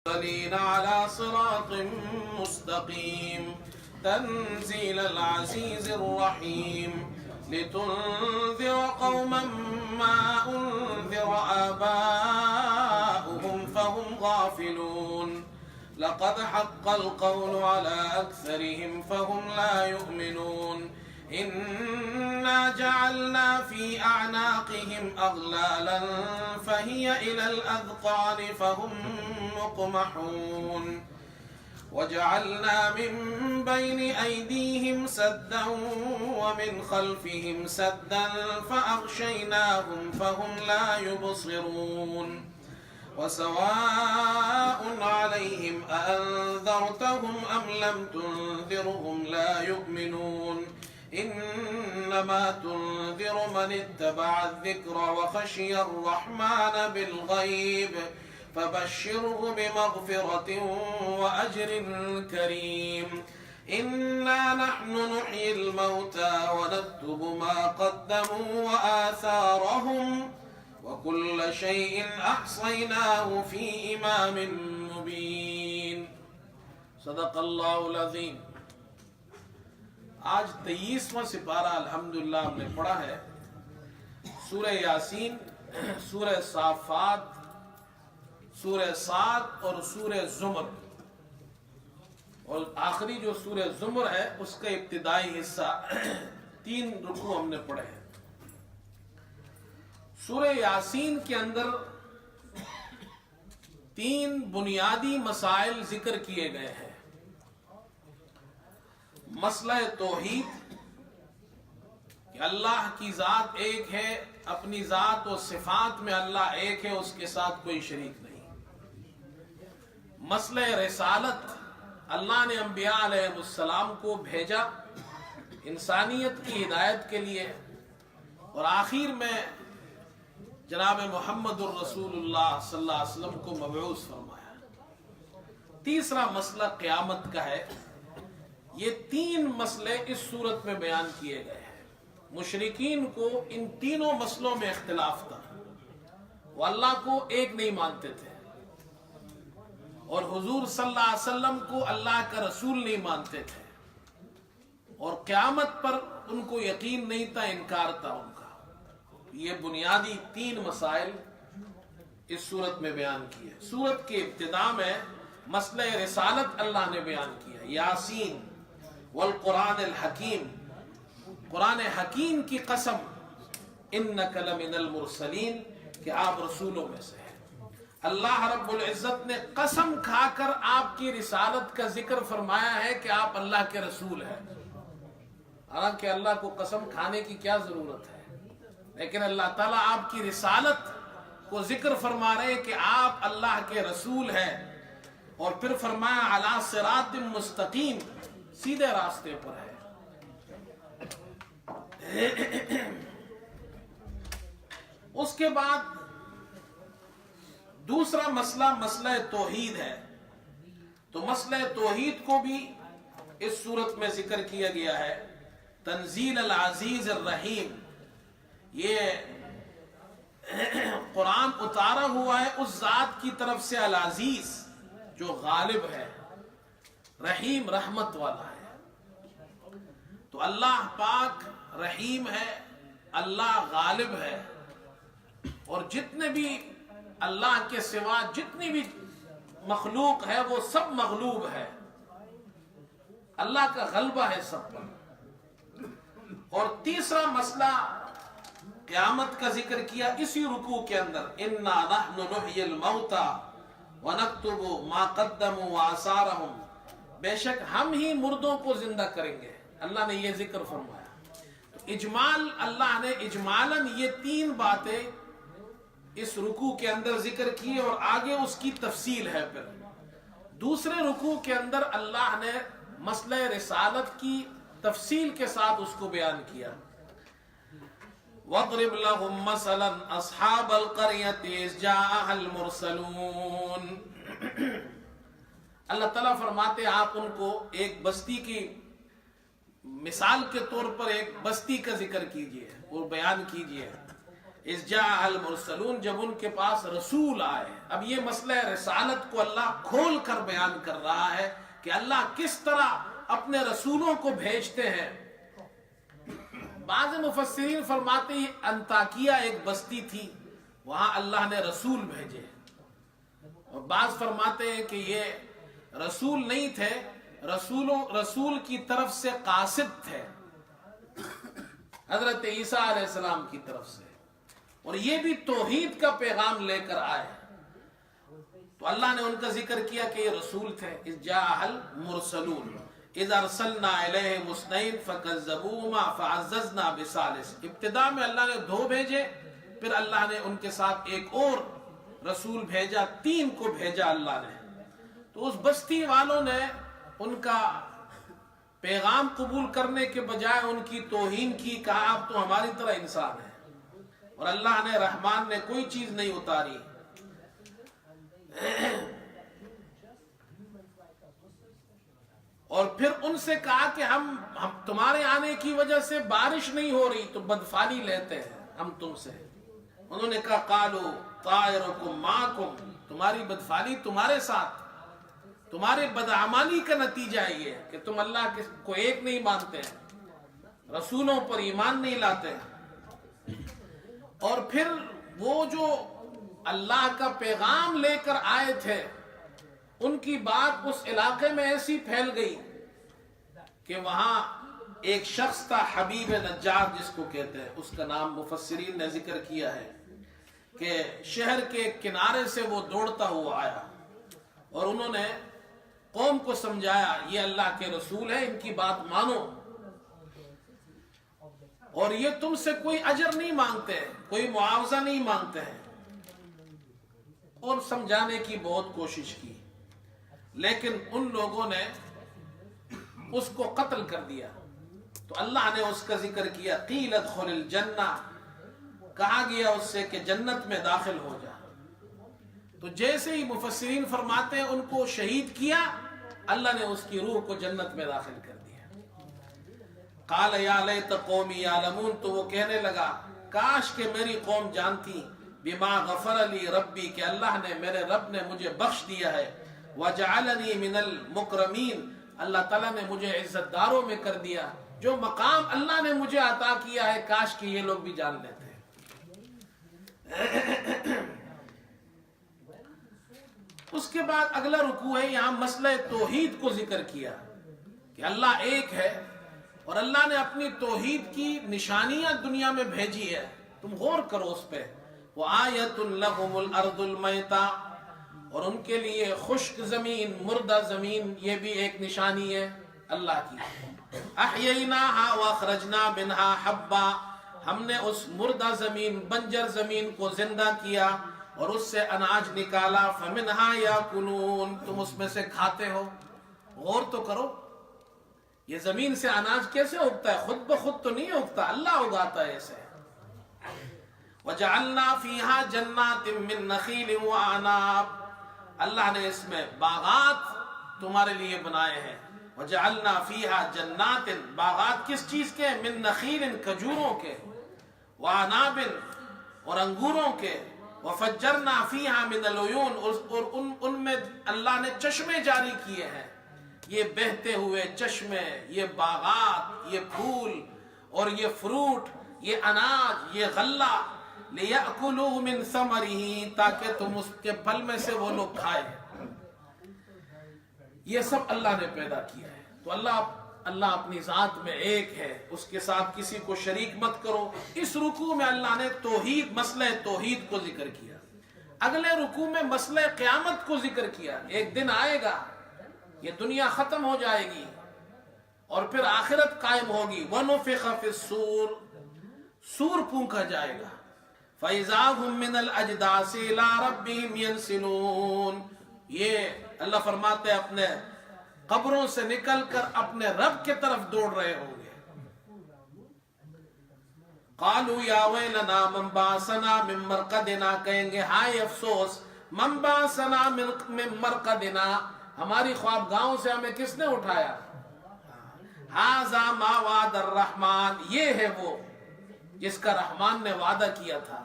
على صراط مستقيم تنزيل العزيز الرحيم لتنذر قوما ما أنذر آباؤهم فهم غافلون لقد حق القول على أكثرهم فهم لا يؤمنون إنا جعلنا في أعناقهم أغلالا فهي إلى الأذقان فهم مقمحون وجعلنا من بين أيديهم سدا ومن خلفهم سدا فأغشيناهم فهم لا يبصرون وسواء عليهم أأنذرتهم أم لم تنذرهم لا يؤمنون إنما تنذر من اتبع الذكر وخشي الرحمن بالغيب فبشره بمغفرة وأجر كريم إنا نحن نحيي الموتى ونكتب ما قدموا وآثارهم وكل شيء أحصيناه في إمام مبين صدق اللہ العظیم۔ آج 23واں سپارہ الحمدللہ ہم نے پڑھا ہے سورہ یاسین، سورہ صافات، سورہ صاد اور سورہ زمر، اور آخری جو سورہ زمر ہے اس کا ابتدائی حصہ 3 رکوع ہم نے پڑھے ہیں۔ سورہ یاسین کے اندر 3 بنیادی مسائل ذکر کیے گئے ہیں۔ مسئلہ توحید کہ اللہ کی ذات ایک ہے، اپنی ذات و صفات میں اللہ ایک ہے، اس کے ساتھ کوئی شریک نہیں۔ مسئلہ رسالت، اللہ نے انبیاء علیہ السلام کو بھیجا انسانیت کی ہدایت کے لیے، اور آخر میں جناب محمد الرسول اللہ صلی اللہ علیہ وسلم کو مبعوث فرمایا۔ تیسرا مسئلہ قیامت کا ہے۔ یہ 3 مسئلے اس صورت میں بیان کیے گئے ہیں۔ مشرکین کو ان تینوں مسئلوں میں اختلاف تھا، وہ اللہ کو ایک نہیں مانتے تھے، اور حضور صلی اللہ علیہ وسلم کو اللہ کا رسول نہیں مانتے تھے، اور قیامت پر ان کو یقین نہیں تھا، انکار تھا ان کا۔ یہ بنیادی 3 مسائل اس صورت میں بیان کیے۔ صورت کی ابتدا میں مسئلہ رسالت اللہ نے بیان کیا، یاسین والقرآن الحکیم، قرآن حکیم کی قسم، انک لمن المرسلین، کہ آپ رسولوں میں سے ہیں۔ اللہ رب العزت نے قسم کھا کر آپ کی رسالت کا ذکر فرمایا ہے کہ آپ اللہ کے رسول ہیں، حالانکہ اللہ کو قسم کھانے کی کیا ضرورت ہے، لیکن اللہ تعالیٰ آپ کی رسالت کو ذکر فرما رہے ہیں کہ آپ اللہ کے رسول ہیں، اور پھر فرمایا علی صراط مستقیم، سیدھے راستے پر ہے۔ اس کے بعد دوسرا مسئلہ مسئلہ توحید ہے، تو مسئلہ توحید کو بھی اس صورت میں ذکر کیا گیا ہے۔ تنزیل العزیز الرحیم، یہ قرآن اتارا ہوا ہے اس ذات کی طرف سے العزیز جو غالب ہے، رحیم رحمت والا ہے۔ تو اللہ پاک رحیم ہے، اللہ غالب ہے، اور جتنے بھی اللہ کے سوا جتنی بھی مخلوق ہے وہ سب مغلوب ہے، اللہ کا غلبہ ہے سب پر۔ اور تیسرا مسئلہ قیامت کا ذکر کیا اسی رکوع کے اندر، انا نحن نحیی الموتى ونکتب ما قدموا وآثارهم، بے شک ہم ہی مردوں کو زندہ کریں گے، اللہ نے یہ ذکر فرمایا۔ تو اجمال، اللہ نے اجمالاً یہ 3 باتیں اس رکوع کے اندر ذکر کی، اور آگے اس کی تفصیل ہے۔ پھر دوسرے رکوع کے اندر اللہ نے مسئلہ رسالت کی تفصیل کے ساتھ اس کو بیان کیا۔ وَاضْرِبْ لَهُمْ مَثَلًا أَصْحَابَ الْقَرْيَةِ إِذْ جَاءَهَا الْمُرْسَلُونَ۔ اللہ تعالیٰ فرماتے آپ ان کو ایک بستی کی مثال کے طور پر ایک بستی کا ذکر کیجئے اور بیان کیجئے۔ اِذْ جَاءَهَا الْمُرْسَلُونَ، جب ان کے پاس رسول آئے، اب یہ مسئلہ رسالت کو اللہ کھول کر بیان کر رہا ہے کہ اللہ کس طرح اپنے رسولوں کو بھیجتے ہیں۔ بعض مفسرین فرماتے ہیں انطاکیہ ایک بستی تھی، وہاں اللہ نے رسول بھیجے، اور بعض فرماتے ہیں کہ یہ رسول نہیں تھے، رسول کی طرف سے قاصد تھے، حضرت عیسیٰ علیہ السلام کی طرف سے، اور یہ بھی توحید کا پیغام لے کر آئے۔ تو اللہ نے ان کا ذکر کیا کہ یہ رسول تھے۔ اذ جاء المرسلون اذ ارسلنا الیہم اثنین فکذبوہما فعززنا بثالث۔ ابتدا میں اللہ نے 2 بھیجے، پھر اللہ نے ان کے ساتھ ایک اور رسول بھیجا، 3 کو بھیجا اللہ نے۔ تو اس بستی والوں نے ان کا پیغام قبول کرنے کے بجائے ان کی توہین کی، کہا آپ تو ہماری طرح انسان ہیں، اور اللہ نے رحمان نے کوئی چیز نہیں اتاری۔ اور پھر ان سے کہا کہ ہم تمہارے آنے کی وجہ سے بارش نہیں ہو رہی تو بدفالی لیتے ہیں ہم تم سے۔ انہوں نے کہا قالوا طائرکم معکم، تمہاری بدفالی تمہارے ساتھ، تمہارے بدعمالی کا نتیجہ یہ ہے کہ تم اللہ کو ایک نہیں مانتے ہیں، رسولوں پر ایمان نہیں لاتے ہیں۔ اور پھر وہ جو اللہ کا پیغام لے کر آئے تھے، ان کی بات اس علاقے میں ایسی پھیل گئی کہ وہاں ایک شخص تھا حبیب نجار جس کو کہتے ہیں، اس کا نام مفسرین نے ذکر کیا ہے کہ شہر کے کنارے سے وہ دوڑتا ہوا آیا، اور انہوں نے قوم کو سمجھایا یہ اللہ کے رسول ہے، ان کی بات مانو، اور یہ تم سے کوئی اجر نہیں مانگتے، کوئی معاوضہ نہیں مانگتے ہیں، اور سمجھانے کی بہت کوشش کی، لیکن ان لوگوں نے اس کو قتل کر دیا۔ تو اللہ نے اس کا ذکر کیا قیل ادخل الجنہ، کہا گیا اس سے کہ جنت میں داخل ہو جا۔ تو جیسے ہی مفسرین فرماتے ہیں ان کو شہید کیا، اللہ نے اس کی روح کو جنت میں داخل کر دیا۔ قال یا لیت قومی یعلمون، تو وہ کہنے لگا کاش کہ میری قوم جانتی، بما غفر لی ربی، کہ اللہ نے، میرے رب نے مجھے بخش دیا ہے، وجعلنی من المکرمین، اللہ تعالیٰ نے مجھے عزت داروں میں کر دیا، جو مقام اللہ نے مجھے عطا کیا ہے کاش کہ یہ لوگ بھی جان لیتے۔ اس کے بعد اگلا رکوع ہے، یہاں مسئلہ توحید کو ذکر کیا کہ اللہ ایک ہے، اور اللہ نے اپنی توحید کی نشانیاں دنیا میں بھیجی ہے، تم غور کرو اس پہ۔ وَآیَةٌ لَهُمُ الْأَرْضُ الْمَيْتَةُ، اور ان کے لیے خشک زمین، مردہ زمین، یہ بھی ایک نشانی ہے اللہ کی۔ أَحْيَيْنَاهَا وَأَخْرَجْنَا مِنْهَا حَبًّا، ہم نے اس مردہ زمین، بنجر زمین کو زندہ کیا اور اس سے اناج نکالا، فَمِنْهَا يَأْكُلُونَ، تم اس میں سے کھاتے ہو۔ غور تو کرو، یہ زمین سے اناج کیسے اگتا ہے؟ خود بخود تو نہیں اگتا، اللہ اگاتا ہے اسے۔ وَجَعَلْنَا فِيهَا جَنَّاتٍ مِّن نَخِيلٍ وَأَعْنَابٍ، اللہ نے اس میں باغات تمہارے لیے بنائے ہیں۔ وَجَعَلْنَا فِيهَا جَنَّاتٍ، باغات کس چیز کے؟ مِن نَخِيلٍ، کھجوروں کے، وَأَعْنَابٍ، اور انگوروں کے، وَفَجَّرْنَا فِيهَا مِنَ الْعُيُونِ، اور ان میں اللہ نے چشمے جاری کیے ہیں، یہ بہتے ہوئے چشمے، یہ باغات، یہ پھول اور یہ فروٹ، یہ اناج، یہ غلہ، لِيَأْكُلُوا مِن ثَمَرِهِ، تاکہ تم اس کے پھل میں سے وہ لوگ کھائے۔ یہ سب اللہ نے پیدا کیا ہے۔ تو اللہ اپنی ذات میں ایک ہے، اس کے ساتھ کسی کو شریک مت کرو۔ اس رکوع میں اللہ نے توحید، مسئلہ توحید کو ذکر کیا۔ اگلے رکوع میں مسئلہ قیامت کو ذکر کیا، ایک دن آئے گا، یہ دنیا ختم ہو جائے گی اور پھر آخرت قائم ہوگی۔ وَنُفِخَ فِي الصُّورِ، سور پھونکا جائے گا۔ فَإِذَا هُم مِّنَ الْأَجْدَاثِ إِلَىٰ رَبِّهِمْ يَنْسِلُونَ، یہ اللہ فرماتے ہیں اپنے قبروں سے نکل کر اپنے رب کے طرف دوڑ رہے ہوں گے۔ قَالُوا يَا وَيْلَنَا مَنْ بَعَثَنَا مِن مَّرْقَدِنَا، کہیں گے ہائے افسوس، مَنْ بَعَثَنَا مِن مَّرْقَدِنَا، ہماری خوابگاہوں سے ہمیں کس نے اٹھایا؟ هَذَا مَا وَعَدَ الرَّحْمَٰنُ، یہ ہے وہ جس کا رحمان نے وعدہ کیا تھا۔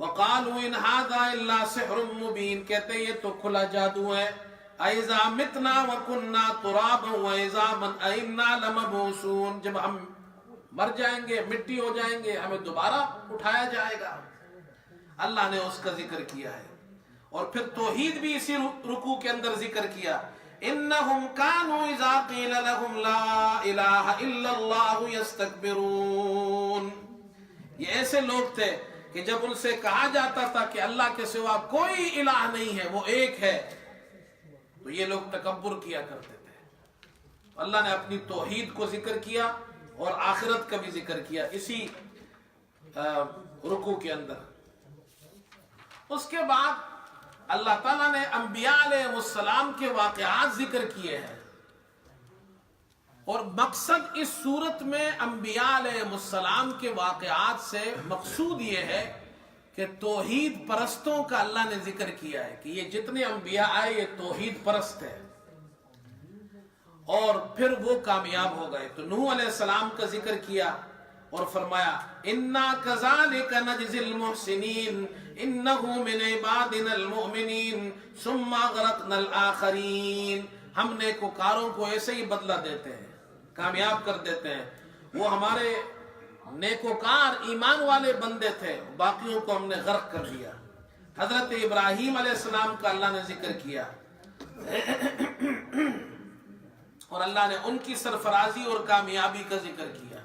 وَقَالُوا إِنْ هَذَا إِلَّا سِحْرٌ مُبِينٌ، کہتے ہیں یہ تو کھلا جادو ہے. أَإِذَا مِتْنَا وَكُنَّا تُرَابًا وَعِظَامًا أَإِنَّا لَمَبْعُوثُونَ، جب ہم مر جائیں گے، مٹی ہو جائیں گے، ہمیں دوبارہ اٹھایا جائے گا. اللہ نے اس کا ذکر کیا ہے. اور پھر توحید بھی اسی رکوع کے اندر ذکر کیا. انہم کانوا اذا قیل لهم لا الہ الا اللہ یستکبرون، یہ ایسے لوگ تھے کہ جب ان سے کہا جاتا تھا کہ اللہ کے سوا کوئی الہ نہیں ہے، وہ ایک ہے، تو یہ لوگ تکبر کیا کرتے تھے. اللہ نے اپنی توحید کو ذکر کیا اور آخرت کا بھی ذکر کیا اسی رکوع کے اندر. اس کے بعد اللہ تعالیٰ نے انبیاء علیہ السلام کے واقعات ذکر کیے ہیں، اور مقصد اس صورت میں انبیاء علیہ السلام کے واقعات سے مقصود یہ ہے کہ توحید پرستوں کا اللہ نے ذکر کیا ہے کہ یہ جتنے انبیاء آئے یہ توحید پرست ہے، اور پھر وہ کامیاب ہو گئے. تو نوح علیہ السلام کا ذکر کیا اور فرمایا اِنَّا كَذَلِكَ نَجْزِي الْمُحْسِنِينَ إِنَّهُ مِنْ عِبَادِنَا الْمُؤْمِنِينَ ثُمَّ أَغْرَقْنَا الْآخَرِينَ، ہم نیکوکاروں کو ایسے ہی بدلہ دیتے ہیں، کامیاب کر دیتے ہیں. وہ ہمارے نیکوکار ایمان والے بندے تھے، باقیوں کو ہم نے غرق کر دیا. حضرت ابراہیم علیہ السلام کا اللہ نے ذکر کیا اور اللہ نے ان کی سرفرازی اور کامیابی کا ذکر کیا.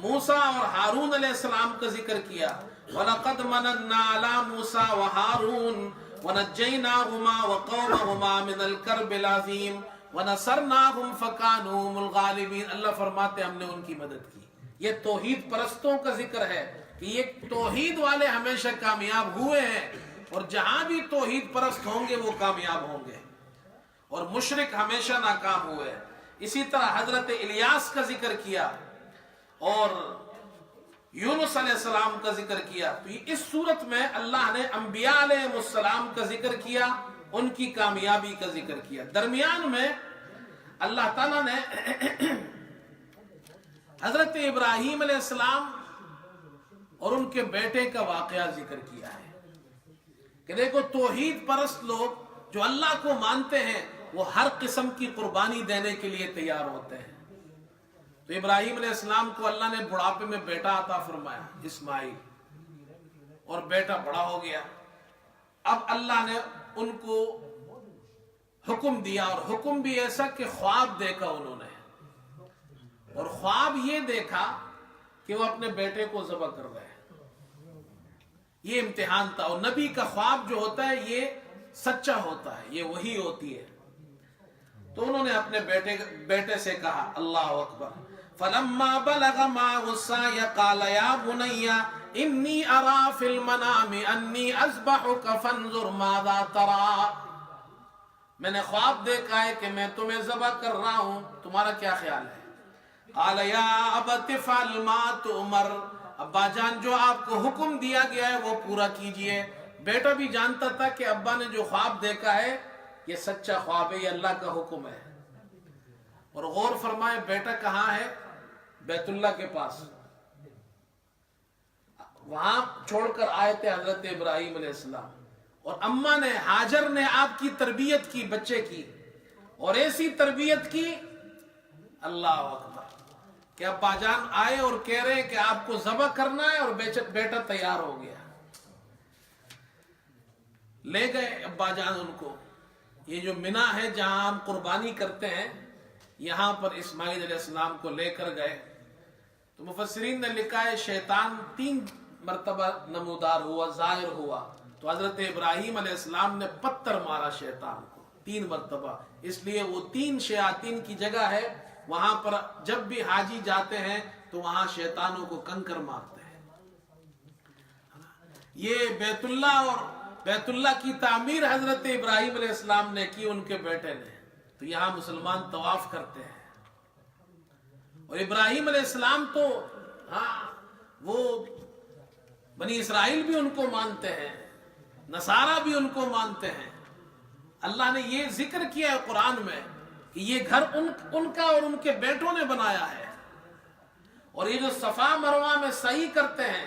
موسیٰ اور ہارون علیہ السلام کا ذکر کیا. وَلَقَدْ مَنَنَّا عَلَى مُوسَىٰ وَهَارُونَ وَنَجَّيْنَاهُمَا وَقَوْمَهُمَا مِنَ الْكَرْبِ الْعَظِيمِ وَنَصَرْنَاهُمْ فَكَانُوا هُمُ الْغَالِبِينَ. اللہ فرماتے ہم نے ان کی مدد کی. یہ توحید پرستوں کا ذکر ہے کہ یہ توحید والے ہمیشہ کامیاب ہوئے ہیں، اور جہاں بھی توحید پرست ہوں گے وہ کامیاب ہوں گے، اور مشرک ہمیشہ ناکام ہوئے. اسی طرح حضرت الیاس کا ذکر کیا اور یونس علیہ السلام کا ذکر کیا. تو اس صورت میں اللہ نے انبیاء علیہ السلام کا ذکر کیا، ان کی کامیابی کا ذکر کیا. درمیان میں اللہ تعالیٰ نے حضرت ابراہیم علیہ السلام اور ان کے بیٹے کا واقعہ ذکر کیا ہے کہ دیکھو توحید پرست لوگ جو اللہ کو مانتے ہیں وہ ہر قسم کی قربانی دینے کے لیے تیار ہوتے ہیں. تو ابراہیم علیہ السلام کو اللہ نے بڑھاپے میں بیٹا عطا فرمایا اسماعیل، اور بیٹا بڑا ہو گیا. اب اللہ نے ان کو حکم دیا، اور حکم بھی ایسا کہ خواب دیکھا انہوں نے، اور خواب یہ دیکھا کہ وہ اپنے بیٹے کو ذبح کر رہے ہیں. یہ امتحان تھا، اور نبی کا خواب جو ہوتا ہے یہ سچا ہوتا ہے، یہ وحی ہوتی ہے. تو انہوں نے اپنے بیٹے سے کہا اللہ اکبر فَلَمَّا بَلَغَ مَعَهُ السَّعْيَ قَالَ يَا بُنَيَّ إِنِّي أَرَىٰ فِي الْمَنَامِ أَنِّي أَذْبَحُكَ فَانظُرْ مَاذَا تَرَىٰ، میں نے خواب دیکھا ہے کہ میں تمہیں ذبح کر رہا ہوں، تمہارا کیا خیال ہے؟ قَالَ يَا أَبَتِ افْعَلْ مَا تُؤْمَرُ، ابا جان جو آپ کو حکم دیا گیا ہے وہ پورا کیجئے. بیٹا بھی جانتا تھا کہ ابا نے جو خواب دیکھا ہے یہ سچا خواب ہے، یہ اللہ کا حکم ہے. اور غور فرمائے بیٹا کہاں ہے؟ بیت اللہ کے پاس، وہاں چھوڑ کر آئے تھے حضرت ابراہیم علیہ السلام. اور اماں نے ہاجر نے آپ کی تربیت کی بچے کی، اور ایسی تربیت کی اللہ اکبر کہ ابا جان آئے اور کہہ رہے ہیں کہ آپ کو ذبح کرنا ہے، اور بیٹا تیار ہو گیا. لے گئے ابا جان ان کو. یہ جو منی ہے جہاں ہم قربانی کرتے ہیں، یہاں پر اسماعیل علیہ السلام کو لے کر گئے. تو مفسرین نے لکھا ہے شیطان 3 مرتبہ نمودار ہوا، ظاہر ہوا. تو حضرت ابراہیم علیہ السلام نے پتھر مارا شیطان کو 3 مرتبہ. اس لیے وہ 3 شیاطین کی جگہ ہے، وہاں پر جب بھی حاجی جاتے ہیں تو وہاں شیطانوں کو کنکر مارتے ہیں. یہ بیت اللہ کی تعمیر حضرت ابراہیم علیہ السلام نے کی، ان کے بیٹے نے. تو یہاں مسلمان طواف کرتے ہیں. اور ابراہیم علیہ السلام تو وہ بنی اسرائیل بھی ان کو مانتے ہیں، نصارہ بھی ان کو مانتے ہیں. اللہ نے یہ ذکر کیا ہے قرآن میں کہ یہ گھر ان کا اور ان کے بیٹوں نے بنایا ہے. اور یہ جو صفا مروہ میں سعی کرتے ہیں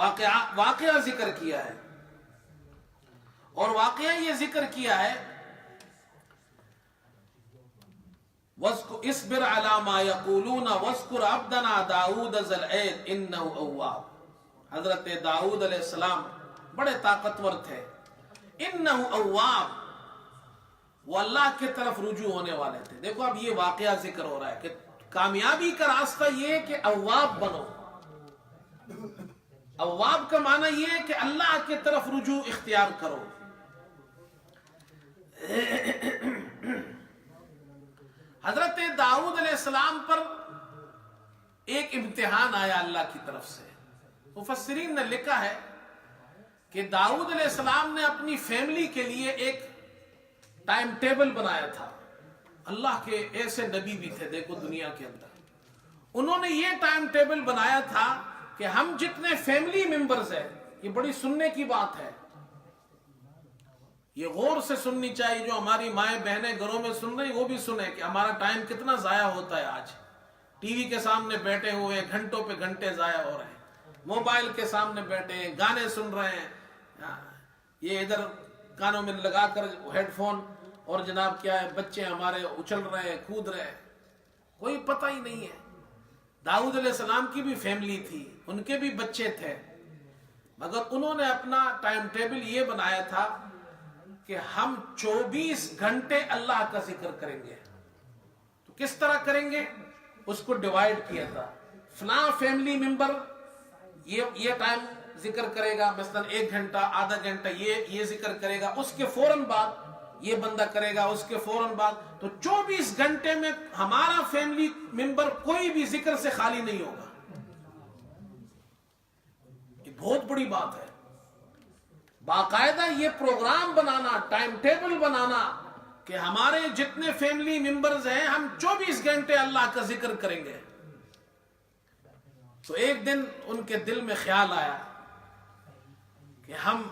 واقعہ ذکر کیا ہے، اور واقعہ یہ ذکر کیا ہے اصبر علی ما یقولون واذکر عبدنا داؤد ذا الاید انہ اواب۔ حضرت داؤد علیہ السلام بڑے طاقتور تھے، انہ اواب، وہ اللہ کی طرف رجوع ہونے والے تھے۔ دیکھو اب یہ واقعہ ذکر ہو رہا ہے کہ کامیابی کا راستہ یہ ہے کہ اواب بنو۔ اواب کا معنی یہ ہے کہ اللہ کی طرف رجوع اختیار کرو۔ حضرت داؤد علیہ السلام پر ایک امتحان آیا اللہ کی طرف سے۔ مفسرین نے لکھا ہے کہ داؤد علیہ السلام نے اپنی فیملی کے لیے ایک ٹائم ٹیبل بنایا تھا۔ اللہ کے ایسے نبی بھی تھے دیکھو دنیا کے اندر، انہوں نے یہ ٹائم ٹیبل بنایا تھا کہ ہم جتنے فیملی ممبرز ہیں، یہ بڑی سننے کی بات ہے، یہ غور سے سننی چاہیے، جو ہماری مائیں بہنیں گھروں میں سن رہی وہ بھی سنیں کہ ہمارا ٹائم کتنا ضائع ہوتا ہے۔ آج ٹی وی کے سامنے بیٹھے ہوئے گھنٹوں پہ گھنٹے ضائع ہو رہے ہیں، موبائل کے سامنے بیٹھے ہیں، گانے سن رہے ہیں، یہ ادھر کانوں میں لگا کر ہیڈ فون، اور جناب کیا ہے بچے ہمارے اچھل رہے ہیں، کود رہے ہیں، کوئی پتہ ہی نہیں ہے۔ داؤد علیہ السلام کی بھی فیملی تھی، ان کے بھی بچے تھے، مگر انہوں نے اپنا ٹائم ٹیبل یہ بنایا تھا کہ ہم 24 گھنٹے اللہ کا ذکر کریں گے۔ تو کس طرح کریں گے اس کو ڈیوائیڈ کیا تھا، فلاں فیملی ممبر یہ ٹائم ذکر کرے گا، مثلا 1 گھنٹہ آدھا گھنٹہ یہ ذکر کرے گا، اس کے فوراً بعد یہ بندہ کرے گا، اس کے فوراً بعد، تو 24 گھنٹے میں ہمارا فیملی ممبر کوئی بھی ذکر سے خالی نہیں ہوگا۔ یہ بہت بڑی بات ہے، باقاعدہ یہ پروگرام بنانا، ٹائم ٹیبل بنانا کہ ہمارے جتنے فیملی ممبرز ہیں ہم 24 گھنٹے اللہ کا ذکر کریں گے۔ تو ایک دن ان کے دل میں خیال آیا کہ ہم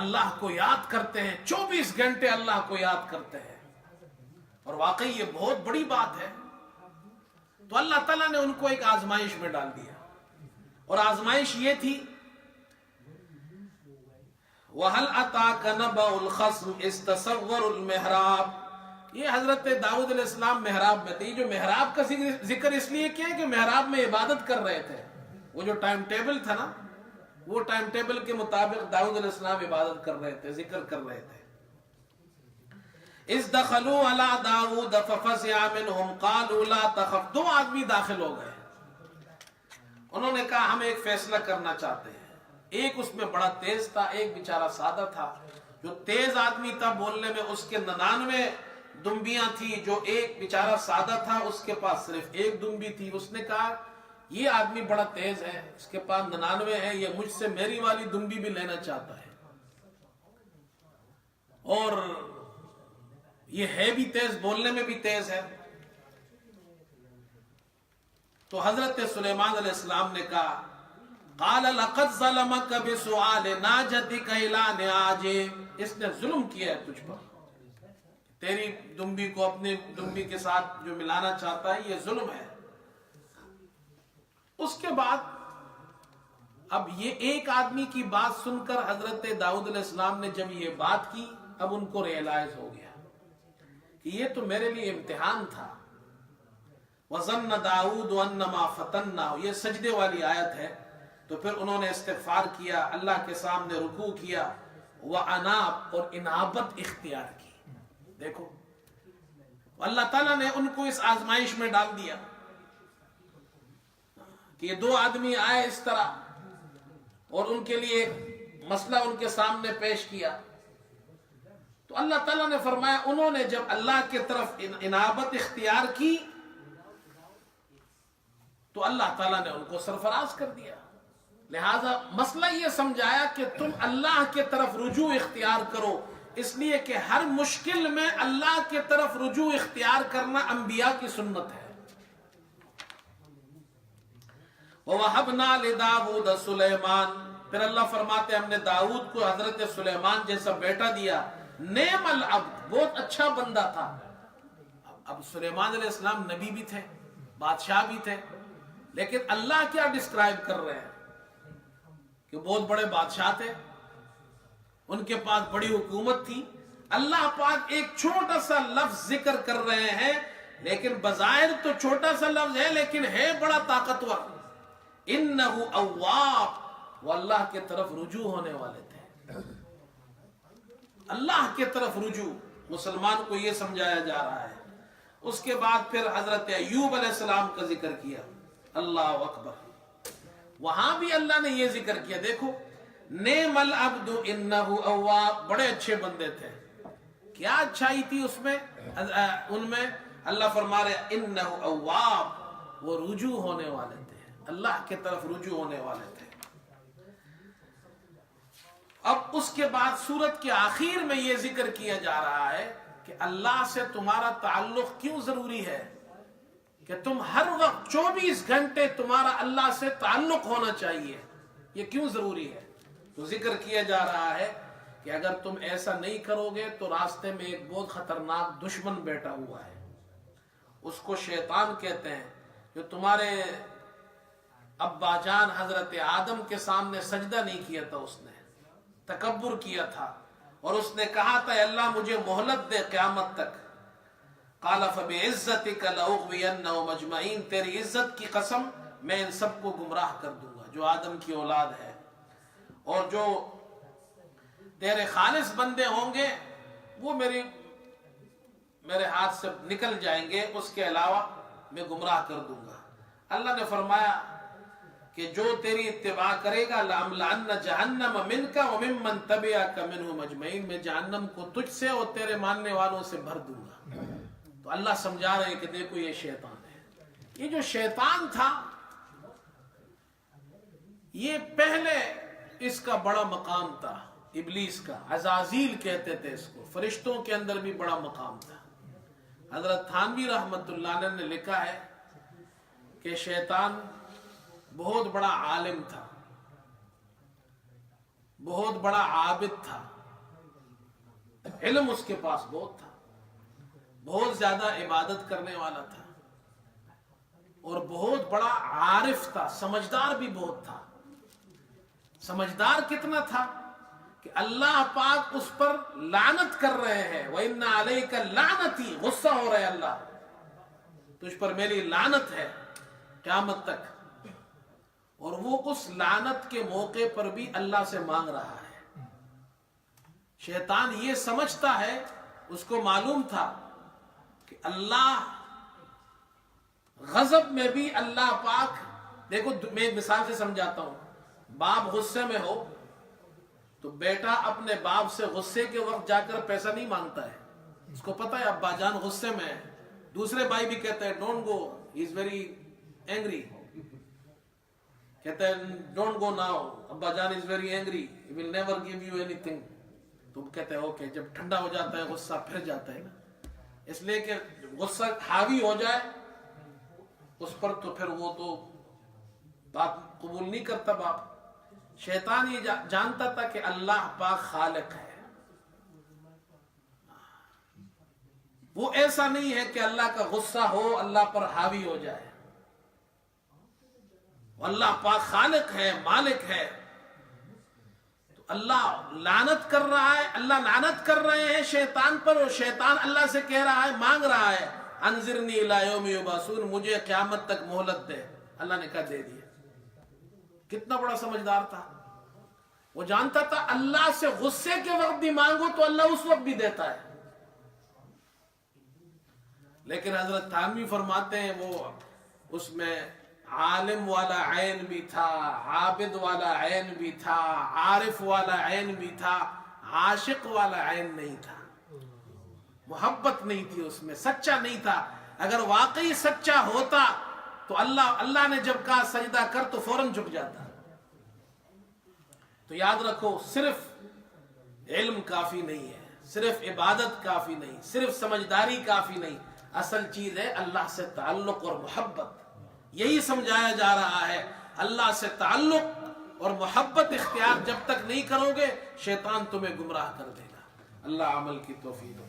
اللہ کو یاد کرتے ہیں، 24 گھنٹے اللہ کو یاد کرتے ہیں، اور واقعی یہ بہت بڑی بات ہے۔ تو اللہ تعالیٰ نے ان کو ایک آزمائش میں ڈال دیا، اور آزمائش یہ تھی وَهَلْ أَتَاكَ نَبَأُ الْخَصْمِ إِذْ تَسَوَّرُوا الْمِحْرَابَ۔ یہ حضرت داؤد علیہ السلام محراب میں تھے۔ یہ جو محراب کا ذکر اس لیے کیا کہ محراب میں عبادت کر رہے تھے، وہ جو ٹائم ٹیبل تھا نا، وہ ٹائم ٹیبل کے مطابق داؤد علیہ السلام عبادت کر رہے تھے، ذکر کر رہے تھے۔ اِذْ دَخَلُوا عَلَىٰ دَاوُودَ فَفَزِعَ مِنْهُمْ قَالُوا لَا تَخَفْ۔ 2 آدمی داخل ہو گئے، انہوں نے کہا ہم ایک فیصلہ کرنا چاہتے ہیں۔ ایک اس میں بڑا تیز تھا، ایک بیچارہ سادہ تھا۔ جو تیز آدمی تھا بولنے میں، اس کے 99 دمبیاں تھی، جو ایک بیچارہ سادہ تھا اس کے پاس صرف 1 دمبی تھی۔ اس نے کہا یہ آدمی بڑا تیز ہے، اس کے پاس 99 ہے، یہ مجھ سے میری والی دمبی بھی لینا چاہتا ہے، اور یہ ہے بھی تیز، بولنے میں بھی تیز ہے۔ تو حضرت سلیمان علیہ السلام نے کہا قال لقد ظلمك بسؤال ناجتك الى نعاجه، اس نے ظلم کیا ہے تجھ پر، تیری دمبی کو اپنی دمبی کے ساتھ جو ملانا چاہتا ہے، یہ ظلم ہے۔ اس کے بعد اب یہ ایک آدمی کی بات سن کر حضرت داؤد علیہ السلام نے جب یہ بات کی، اب ان کو ریئلائز ہو گیا کہ یہ تو میرے لیے امتحان تھا۔ وَظَنَّ دَاؤُودُ أَنَّمَا فَتَنَّاهُ، یہ سجدے والی آیت ہے۔ تو پھر انہوں نے استغفار کیا، اللہ کے سامنے رکوع کیا، وَأَنَابَ، اور انابت اختیار کی۔ دیکھو اللہ تعالیٰ نے ان کو اس آزمائش میں ڈال دیا کہ یہ 2 آدمی آئے اس طرح، اور ان کے لیے مسئلہ ان کے سامنے پیش کیا، تو اللہ تعالیٰ نے فرمایا انہوں نے جب اللہ کی طرف انابت اختیار کی تو اللہ تعالیٰ نے ان کو سرفراز کر دیا۔ لہذا مسئلہ یہ سمجھایا کہ تم اللہ کی طرف رجوع اختیار کرو، اس لیے کہ ہر مشکل میں اللہ کی طرف رجوع اختیار کرنا انبیاء کی سنت ہے۔ وَوَهَبْنَا لِدَاوُودَ سُلَيْمَانَ، پھر اللہ فرماتے ہم نے داؤد کو حضرت سلیمان جیسا بیٹا دیا، نعم العبد، بہت اچھا بندہ تھا۔ اب سلیمان علیہ السلام نبی بھی تھے، بادشاہ بھی تھے، لیکن اللہ کیا ڈسکرائب کر رہے ہیں کہ بہت بڑے بادشاہ تھے، ان کے پاس بڑی حکومت تھی. اللہ پاک ایک چھوٹا سا لفظ ذکر کر رہے ہیں، لیکن بظاہر تو چھوٹا سا لفظ ہے لیکن ہے بڑا طاقتور. انہو اواب، وہ اللہ کے طرف رجوع ہونے والے تھے. اللہ کے طرف رجوع مسلمان کو یہ سمجھایا جا رہا ہے. اس کے بعد پھر حضرت ایوب علیہ السلام کا ذکر کیا. اللہ اکبر. وہاں بھی اللہ نے یہ ذکر کیا، دیکھو نعم العبد انہو اواب، بڑے اچھے بندے تھے. کیا اچھائی تھی اس میں؟ ان میں اللہ فرما رہے انہو اواب، وہ رجوع ہونے والے تھے، اللہ کے طرف رجوع ہونے والے تھے. اب اس کے بعد سورت کے آخر میں یہ ذکر کیا جا رہا ہے کہ اللہ سے تمہارا تعلق کیوں ضروری ہے، کہ تم ہر وقت 24 گھنٹے تمہارا اللہ سے تعلق ہونا چاہیے. یہ کیوں ضروری ہے؟ تو ذکر کیا جا رہا ہے کہ اگر تم ایسا نہیں کرو گے تو راستے میں ایک بہت خطرناک دشمن بیٹھا ہوا ہے، اس کو شیطان کہتے ہیں، جو تمہارے ابا جان حضرت آدم کے سامنے سجدہ نہیں کیا تھا، اس نے تکبر کیا تھا اور اس نے کہا تھا اللہ مجھے مہلت دے قیامت تک. قال فبعزتک لاغوینہم اجمعین، تیری عزت کی قسم میں ان سب کو گمراہ کر دوں گا جو آدم کی اولاد ہے، اور جو تیرے خالص بندے ہوں گے وہ میرے ہاتھ سے نکل جائیں گے، اس کے علاوہ میں گمراہ کر دوں گا. اللہ نے فرمایا کہ جو تیری اتباع کرے گا لَأَمْلَأَنَّ جَهَنَّمَ مِنْكَ وَمِمَّنْ تَبِعَكَ مِنْهُمْ أَجْمَعِينَ، میں جہنم کو تجھ سے اور تیرے ماننے والوں سے بھر دوں گا. تو اللہ سمجھا رہے کہ دیکھو یہ شیطان ہے. یہ جو شیطان تھا یہ پہلے اس کا بڑا مقام تھا، ابلیس کا، عزازیل کہتے تھے اس کو، فرشتوں کے اندر بھی بڑا مقام تھا. حضرت تھانوی رحمت اللہ علیہ نے لکھا ہے کہ شیطان بہت بڑا عالم تھا، بہت بڑا عابد تھا، علم اس کے پاس بہت تھا، بہت زیادہ عبادت کرنے والا تھا، اور بہت بڑا عارف تھا، سمجھدار بھی بہت تھا. سمجھدار کتنا تھا کہ اللہ پاک اس پر لعنت کر رہے ہیں، وَإِنَّ عَلَيْكَ لَعْنَتِي، غصہ ہو رہے اللہ تجھ پر میری لعنت ہے قیامت تک. اور وہ اس لعنت کے موقع پر بھی اللہ سے مانگ رہا ہے. شیطان یہ سمجھتا ہے، اس کو معلوم تھا کہ اللہ غضب میں بھی اللہ پاک، دیکھو میں ایک مثال سے سمجھاتا ہوں. باپ غصے میں ہو تو بیٹا اپنے باپ سے غصے کے وقت جا کر پیسہ نہیں مانگتا ہے، اس کو پتا ہے ابا جان غصے میں ہے. دوسرے بھائی بھی کہتے ہیں don't go, he is very angry, کہتے ہیں ڈونٹ گو ناؤ، ابا جان is very angry, he will never give you anything. تو کہتے ہیں اوکے. جب ٹھنڈا ہو جاتا ہے غصہ پھر جاتا ہے نا، اس لیے کہ غصہ حاوی ہو جائے اس پر تو پھر وہ تو بات قبول نہیں کرتا باپ. شیطان یہ جانتا تھا کہ اللہ پاک خالق ہے، وہ ایسا نہیں ہے کہ اللہ کا غصہ ہو اللہ پر حاوی ہو جائے. اللہ پاک خالق ہے، مالک ہے. تو اللہ لعنت کر رہا ہے، اللہ لعنت کر رہے ہیں شیطان پر، اور شیطان اللہ سے کہہ رہا ہے، مانگ رہا ہے انذرنی الی یوم یبعثون، مجھے قیامت تک مہلت دے. اللہ نے کہا دے دیا. کتنا بڑا سمجھدار تھا. وہ جانتا تھا اللہ سے غصے کے وقت بھی مانگو تو اللہ اس وقت بھی دیتا ہے. لیکن حضرت تھانوی فرماتے ہیں وہ اس میں عالم والا عین بھی تھا، عابد والا عین بھی تھا، عارف والا عین بھی تھا، عاشق والا عین نہیں تھا. محبت نہیں تھی اس میں، سچا نہیں تھا. اگر واقعی سچا ہوتا تو اللہ نے جب کہا سجدہ کر تو فوراً جھک جاتا. تو یاد رکھو صرف علم کافی نہیں ہے، صرف عبادت کافی نہیں، صرف سمجھداری کافی نہیں. اصل چیز ہے اللہ سے تعلق اور محبت. یہی سمجھایا جا رہا ہے. اللہ سے تعلق اور محبت اختیار جب تک نہیں کرو گے شیطان تمہیں گمراہ کر دے گا. اللہ عمل کی توفیق